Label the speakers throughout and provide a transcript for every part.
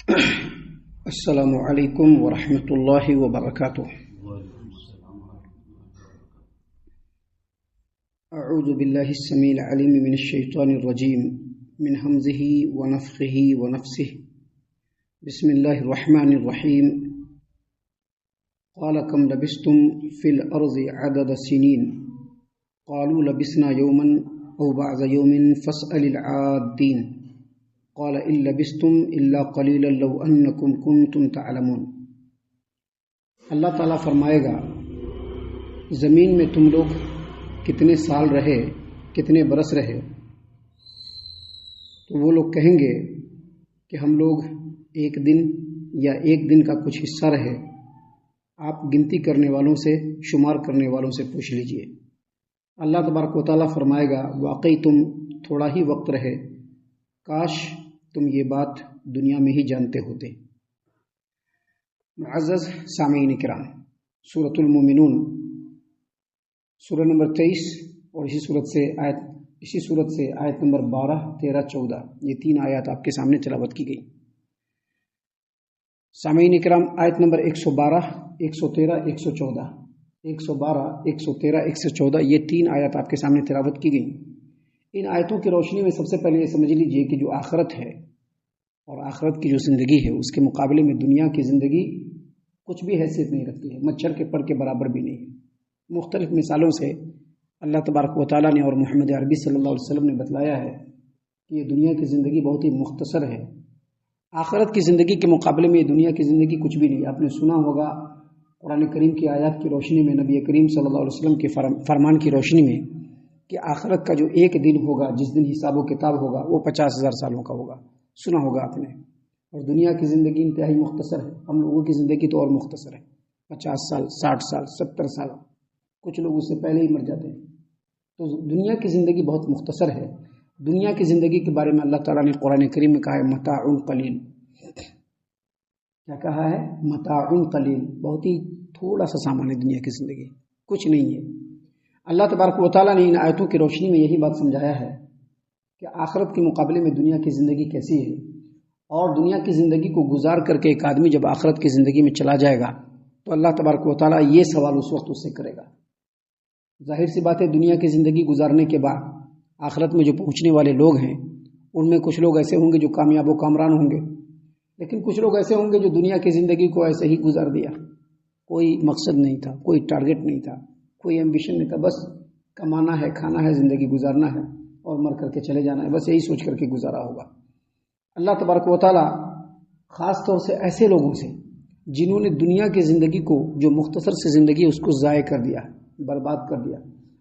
Speaker 1: السلام علیکم ورحمۃ اللہ وبرکاتہ۔ اعوذ باللہ السمیع العلیم من الشیطان الرجیم من حمزہ ونفخہ ونفثہ۔ بسم اللہ الرحمن الرحیم۔ قال کم لبثتم فی الارض عدد سنین قالوا لبثنا یوما او بعض یوم فاسأل العادین قال ان لبثتم الا قلیلا لو انکم کنتم تعلمون۔ اللہ تعالیٰ فرمائے گا زمین میں تم لوگ کتنے سال رہے، کتنے برس رہے؟ تو وہ لوگ کہیں گے کہ ہم لوگ ایک دن یا ایک دن کا کچھ حصہ رہے۔ آپ گنتی کرنے والوں سے، شمار کرنے والوں سے پوچھ لیجئے۔ اللہ تبارک و تعالیٰ فرمائے گا واقعی تم تھوڑا ہی وقت رہے، کاش تم یہ بات دنیا میں ہی جانتے ہوتے۔ معزز سامعین کرام، سورۃ المومنون سورہ نمبر 23 اور اسی صورت سے آیت نمبر 12، 13، 14 یہ تین آیات آپ کے سامنے تلاوت کی گئی۔ سامعین کرام، آیت نمبر 112، 113، 114 112، 113، 114 یہ تین آیات آپ کے سامنے تلاوت کی گئی۔ ان آیتوں کی روشنی میں سب سے پہلے یہ سمجھ لیجئے کہ جو آخرت ہے اور آخرت کی جو زندگی ہے اس کے مقابلے میں دنیا کی زندگی کچھ بھی حیثیت نہیں رکھتی ہے، مچھر کے پر کے برابر بھی نہیں ہے۔ مختلف مثالوں سے اللہ تبارک و تعالیٰ نے اور محمد عربی صلی اللہ علیہ وسلم نے بتلایا ہے کہ یہ دنیا کی زندگی بہت ہی مختصر ہے۔ آخرت کی زندگی کے مقابلے میں یہ دنیا کی زندگی کچھ بھی نہیں۔ آپ نے سنا ہوگا قرآن کریم کی آیات کی روشنی میں، نبی کریم صلی اللہ علیہ وسلم کے فرمان کی روشنی میں، کہ آخرت کا جو ایک دن ہوگا، جس دن حساب و کتاب ہوگا، وہ 50,000 سالوں کا ہوگا۔ سنا ہوگا آپ نے۔ اور دنیا کی زندگی انتہائی مختصر ہے۔ ہم لوگوں کی زندگی تو اور مختصر ہے، 50 سال، 60 سال، 70 سال، کچھ لوگ اس سے پہلے ہی مر جاتے ہیں۔ تو دنیا کی زندگی بہت مختصر ہے۔ دنیا کی زندگی کے بارے میں اللہ تعالیٰ نے قرآن کریم میں کہا ہے متاع قلیل۔ کیا کہا ہے؟ متاع قلیل، بہت ہی تھوڑا سا سامان ہے دنیا کی زندگی، کچھ نہیں ہے۔ اللہ تبارک و تعالیٰ نے ان آیتوں کی روشنی میں یہی بات سمجھایا ہے کہ آخرت کے مقابلے میں دنیا کی زندگی کیسی ہے، اور دنیا کی زندگی کو گزار کر کے ایک آدمی جب آخرت کی زندگی میں چلا جائے گا تو اللہ تبارک و تعالیٰ یہ سوال اس وقت اس سے کرے گا۔ ظاہر سی بات ہے، دنیا کی زندگی گزارنے کے بعد آخرت میں جو پہنچنے والے لوگ ہیں ان میں کچھ لوگ ایسے ہوں گے جو کامیاب و کامران ہوں گے، لیکن کچھ لوگ ایسے ہوں گے جو دنیا کی زندگی کو ایسے ہی گزار دیا، کوئی مقصد نہیں تھا، کوئی ٹارگٹ نہیں تھا، کوئی ایمبیشن نہیں تھا، بس کمانا ہے، کھانا ہے، زندگی گزارنا ہے اور مر کر کے چلے جانا ہے، بس یہی سوچ کر کے گزارا ہوگا۔ اللہ تبارک و تعالیٰ خاص طور سے ایسے لوگوں سے جنہوں نے دنیا کی زندگی کو، جو مختصر سی زندگی اس کو ضائع کر دیا، برباد کر دیا،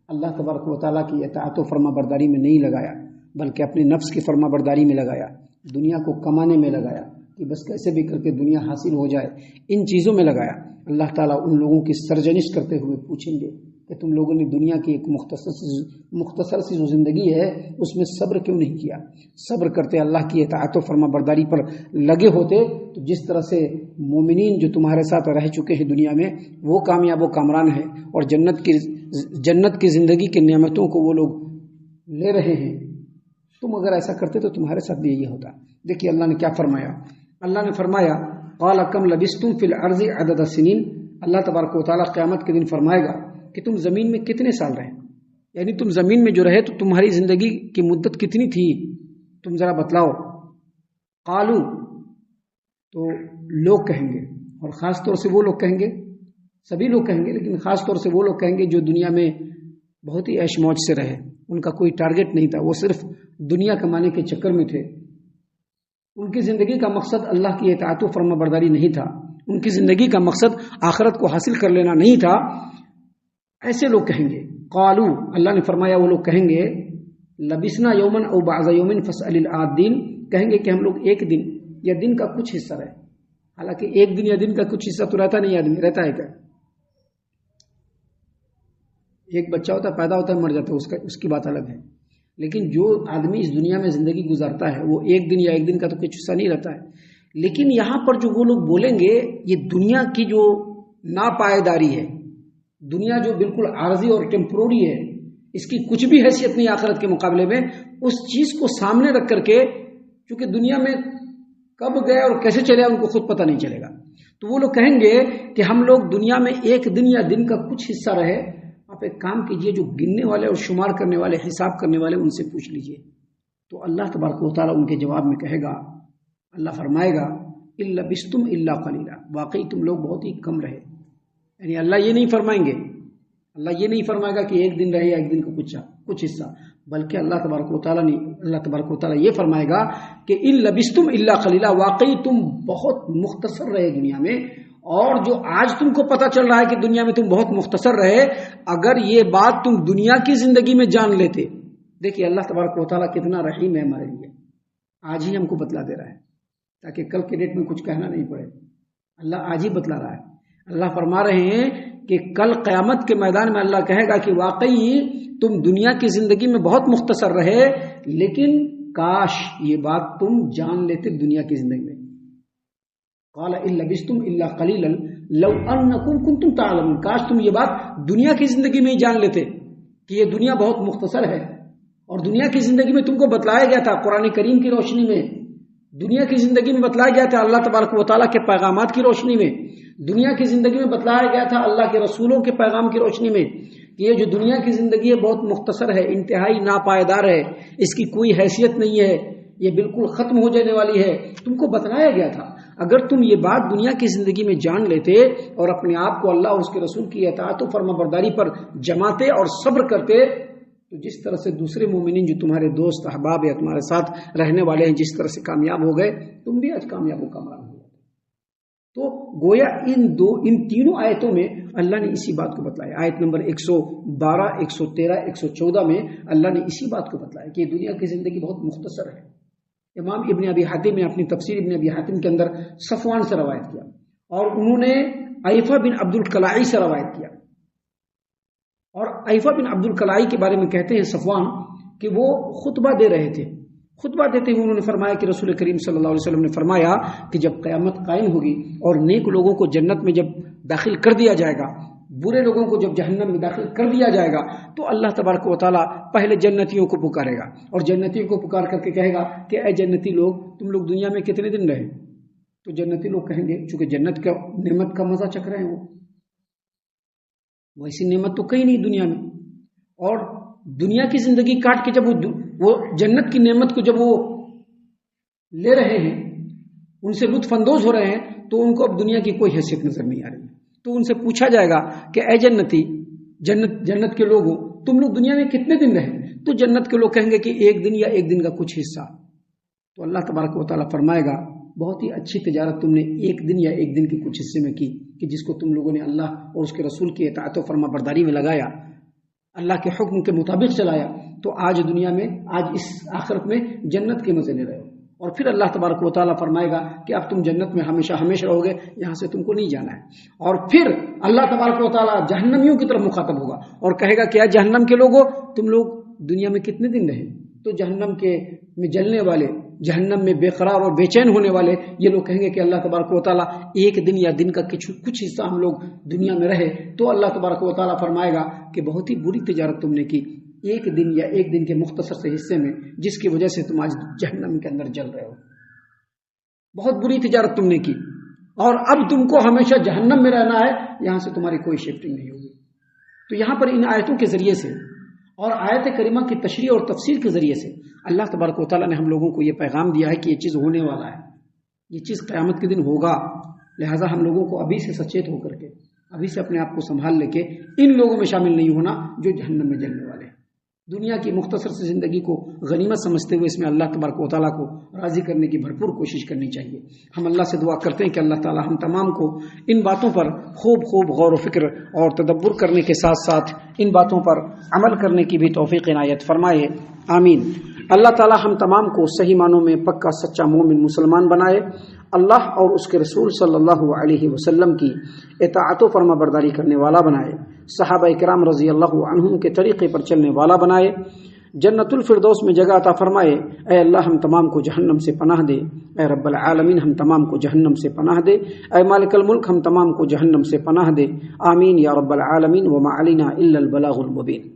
Speaker 1: اللہ تبارک و تعالیٰ کی اطاعت و فرما برداری میں نہیں لگایا بلکہ اپنے نفس کی فرما برداری میں لگایا، دنیا کو کمانے میں لگایا کہ بس کیسے بھی کر کے دنیا حاصل ہو جائے، ان چیزوں میں لگایا، اللہ تعالیٰ ان لوگوں کی سرزنش کرتے ہوئے پوچھیں گے کہ تم لوگوں نے دنیا کی ایک مختصر سی جو زندگی ہے اس میں صبر کیوں نہیں کیا؟ صبر کرتے، اللہ کی اطاعت و فرما برداری پر لگے ہوتے تو جس طرح سے مومنین جو تمہارے ساتھ رہ چکے ہیں دنیا میں وہ کامیاب و کامران ہیں اور جنت کی زندگی کی نعمتوں کو وہ لوگ لے رہے ہیں، تم اگر ایسا کرتے تو تمہارے ساتھ بھی یہی ہوتا۔ دیکھیے اللہ نے کیا فرمایا۔ اللہ نے فرمایا قال کم لبثتم فی الارض عدد سنین۔ اللہ تبارک و تعالیٰ قیامت کے دن فرمائے گا کہ تم زمین میں کتنے سال رہے، یعنی تم زمین میں جو رہے تو تمہاری زندگی کی مدت کتنی تھی، تم ذرا بتلاؤ۔ قالو، تو لوگ کہیں گے، اور خاص طور سے وہ لوگ کہیں گے، سبھی لوگ کہیں گے لیکن خاص طور سے وہ لوگ کہیں گے جو دنیا میں بہت ہی عیش موج سے رہے، ان کا کوئی ٹارگٹ نہیں تھا، وہ صرف دنیا کمانے کے چکر میں تھے، ان کی زندگی کا مقصد اللہ کی اطاعت و فرما برداری نہیں تھا، ان کی زندگی کا مقصد آخرت کو حاصل کر لینا نہیں تھا۔ ایسے لوگ کہیں گے قالو، اللہ نے فرمایا وہ لوگ کہیں گے لبثنا یومن او بعض یومن فاسأل العادین، کہیں گے کہ ہم لوگ ایک دن یا دن کا کچھ حصہ رہے، حالانکہ ایک دن یا دن کا کچھ حصہ تو رہتا نہیں، آدمی رہتا ہے کیا؟ ایک بچہ ہوتا ہے، پیدا ہوتا ہے، مر جاتا ہے، اس کی بات الگ ہے، لیکن جو آدمی اس دنیا میں زندگی گزارتا ہے وہ ایک دن یا ایک دن کا تو کچھ حصہ نہیں رہتا ہے۔ لیکن یہاں پر جو وہ لوگ بولیں گے یہ دنیا کی جو ناپائیداری ہے، دنیا جو بالکل عارضی اور ٹیمپروری ہے، اس کی کچھ بھی حیثیت نہیں آخرت کے مقابلے میں، اس چیز کو سامنے رکھ کر کے، چونکہ دنیا میں کب گئے اور کیسے چلے ان کو خود پتہ نہیں چلے گا. تو وہ لوگ کہیں گے کہ ہم لوگ دنیا میں ایک دن یا دن کا کچھ حصہ رہے. آپ ایک کام کیجئے، جو گننے والے اور شمار کرنے والے، حساب کرنے والے، ان سے پوچھ لیجئے. تو اللہ تبارک و تعالیٰ ان کے جواب میں کہے گا، اللہ فرمائے گا الا بستم الا قلیلا، واقعی تم لوگ بہت ہی کم رہے. یعنی اللہ یہ نہیں فرمائیں گے، اللہ یہ نہیں فرمائے گا کہ ایک دن رہے یا ایک دن کا کچھ حصہ، بلکہ اللہ تبارک و تعالیٰ یہ فرمائے گا کہ ان لبستم الا قلیلا، واقعی تم بہت مختصر رہے دنیا میں. اور جو آج تم کو پتہ چل رہا ہے کہ دنیا میں تم بہت مختصر رہے، اگر یہ بات تم دنیا کی زندگی میں جان لیتے. دیکھیے اللہ تبارک و تعالیٰ کتنا رحیم ہے ہمارے لیے، آج ہی ہم کو بتلا دے رہا ہے تاکہ کل کے ڈیٹ میں کچھ کہنا نہیں پڑے. اللہ آج ہی بتلا رہا ہے. اللہ فرما رہے ہیں کہ کل قیامت کے میدان میں اللہ کہے گا کہ واقعی تم دنیا کی زندگی میں بہت مختصر رہے، لیکن کاش یہ بات تم جان لیتے دنیا کی زندگی میں. قال ان لبستم الا قلیلا لو انکم کنتم تعلمون، کاش تم یہ بات دنیا کی زندگی میں ہی جان لیتے کہ یہ دنیا بہت مختصر ہے. اور دنیا کی زندگی میں تم کو بتلایا گیا تھا قرآن کریم کی روشنی میں، دنیا کی زندگی میں بتلایا گیا تھا اللہ تبارک و تعالیٰ کے پیغامات کی روشنی میں، دنیا کی زندگی میں بتلایا گیا تھا اللہ کے رسولوں کے پیغام کی روشنی میں کہ یہ جو دنیا کی زندگی ہے بہت مختصر ہے، انتہائی ناپائیدار ہے، اس کی کوئی حیثیت نہیں ہے، یہ بالکل ختم ہو جانے والی ہے. تم کو بتلایا گیا تھا. اگر تم یہ بات دنیا کی زندگی میں جان لیتے اور اپنے آپ کو اللہ اور اس کے رسول کی اطاعت و فرما برداری پر جماتے اور صبر کرتے، تو جس طرح سے دوسرے مومنین جو تمہارے دوست احباب یا تمہارے ساتھ رہنے والے ہیں جس طرح سے کامیاب ہو گئے، تم بھی آج کامیاب و کامران ہو. تو گویا ان تینوں آیتوں میں اللہ نے اسی بات کو بتلایا. آیت نمبر 112، 113، 114 میں اللہ نے اسی بات کو بتلایا کہ دنیا کی زندگی بہت مختصر ہے. امام ابن ابی حاتم نے اپنی تفسیر ابن ابی حاتم کے اندر صفوان سے روایت کیا، اور انہوں نے عیفہ بن عبد القلائی سے روایت کیا. اور عیفہ بن عبد القلائی کے بارے میں کہتے ہیں صفوان کہ وہ خطبہ دے رہے تھے. خطبہ دیتے ہوئے انہوں نے فرمایا کہ رسول کریم صلی اللہ علیہ وسلم نے فرمایا کہ جب قیامت قائم ہوگی اور نیک لوگوں کو جنت میں جب داخل کر دیا جائے گا، برے لوگوں کو جب جہنم میں داخل کر دیا جائے گا، تو اللہ تبارک و تعالیٰ پہلے جنتیوں کو پکارے گا اور جنتیوں کو پکار کر کے کہے گا کہ اے جنتی لوگ، تم لوگ دنیا میں کتنے دن رہے؟ تو جنتی لوگ کہیں گے، چونکہ جنت کا نعمت کا مزہ چکھ رہے ہیں وہ ایسی نعمت تو کہیں نہیں دنیا میں. اور دنیا کی زندگی کاٹ کے جب وہ جنت کی نعمت کو جب وہ لے رہے ہیں، ان سے لطف اندوز ہو رہے ہیں، تو ان کو اب دنیا کی کوئی حیثیت نظر نہیں آ رہی. تو ان سے پوچھا جائے گا کہ اے جنتی، جنت کے لوگوں، تم لوگ دنیا میں کتنے دن رہے؟ تو جنت کے لوگ کہیں گے کہ ایک دن یا ایک دن کا کچھ حصہ. تو اللہ تبارک و تعالیٰ فرمائے گا بہت ہی اچھی تجارت تم نے ایک دن یا ایک دن کے کچھ حصے میں کی، کہ جس کو تم لوگوں نے اللہ اور اس کے رسول کی اطاعت و فرما برداری میں لگایا، اللہ کے حکم کے مطابق چلایا، تو آج دنیا میں، آج اس آخرت میں جنت کے مزے لے رہے ہو. اور پھر اللہ تبارک و تعالیٰ فرمائے گا کہ اب تم جنت میں ہمیشہ ہمیشہ رہو گے، یہاں سے تم کو نہیں جانا ہے. اور پھر اللہ تبارک و تعالیٰ جہنمیوں کی طرف مخاطب ہوگا اور کہے گا کہ اے جہنم کے لوگوں، تم لوگ دنیا میں کتنے دن رہے؟ تو جہنم کے میں جلنے والے، جہنم میں بے قرار اور بے چین ہونے والے یہ لوگ کہیں گے کہ اللہ تبارک و تعالیٰ ایک دن یا دن کا کچھ حصہ ہم لوگ دنیا میں رہے. تو اللہ تبارک و تعالیٰ فرمائے گا کہ بہت ہی بری تجارت تم نے کی ایک دن یا ایک دن کے مختصر سے حصے میں، جس کی وجہ سے تم آج جہنم کے اندر جل رہے ہو. بہت بری تجارت تم نے کی، اور اب تم کو ہمیشہ جہنم میں رہنا ہے، یہاں سے تمہاری کوئی شفٹنگ نہیں ہوگی. تو یہاں پر ان آیتوں کے ذریعے سے اور آیت کریمہ کی تشریح اور تفسیر کے ذریعے سے اللہ تبارک و تعالیٰ نے ہم لوگوں کو یہ پیغام دیا ہے کہ یہ چیز ہونے والا ہے، یہ چیز قیامت کے دن ہوگا. لہٰذا ہم لوگوں کو ابھی سے سچیت ہو کر کے، ابھی سے اپنے آپ کو سنبھال لے کے ان لوگوں میں شامل نہیں ہونا جو جہنم میں جلنے والے ہیں. دنیا کی مختصر سی زندگی کو غنیمت سمجھتے ہوئے اس میں اللہ تبارک و تعالیٰ کو راضی کرنے کی بھرپور کوشش کرنی چاہیے. ہم اللہ سے دعا کرتے ہیں کہ اللہ تعالیٰ ہم تمام کو ان باتوں پر خوب غور و فکر اور تدبر کرنے کے ساتھ ساتھ ان باتوں پر عمل کرنے کی بھی توفیق عنایت فرمائے. آمین. اللہ تعالیٰ ہم تمام کو صحیح معنوں میں پکا سچا مومن مسلمان بنائے. اللہ اور اس کے رسول صلی اللہ علیہ وسلم کی اطاعت و فرما برداری کرنے والا بنائے. صحابہ کرام رضی اللہ عنہم کے طریقے پر چلنے والا بنائے. جنت الفردوس میں جگہ عطا فرمائے. اے اللہ ہم تمام کو جہنم سے پناہ دے. اے رب العالمین ہم تمام کو جہنم سے پناہ دے. اے مالک الملک ہم تمام کو جہنم سے پناہ دے. آمین یا رب العالمین. وما علینا الا البلاغ المبین.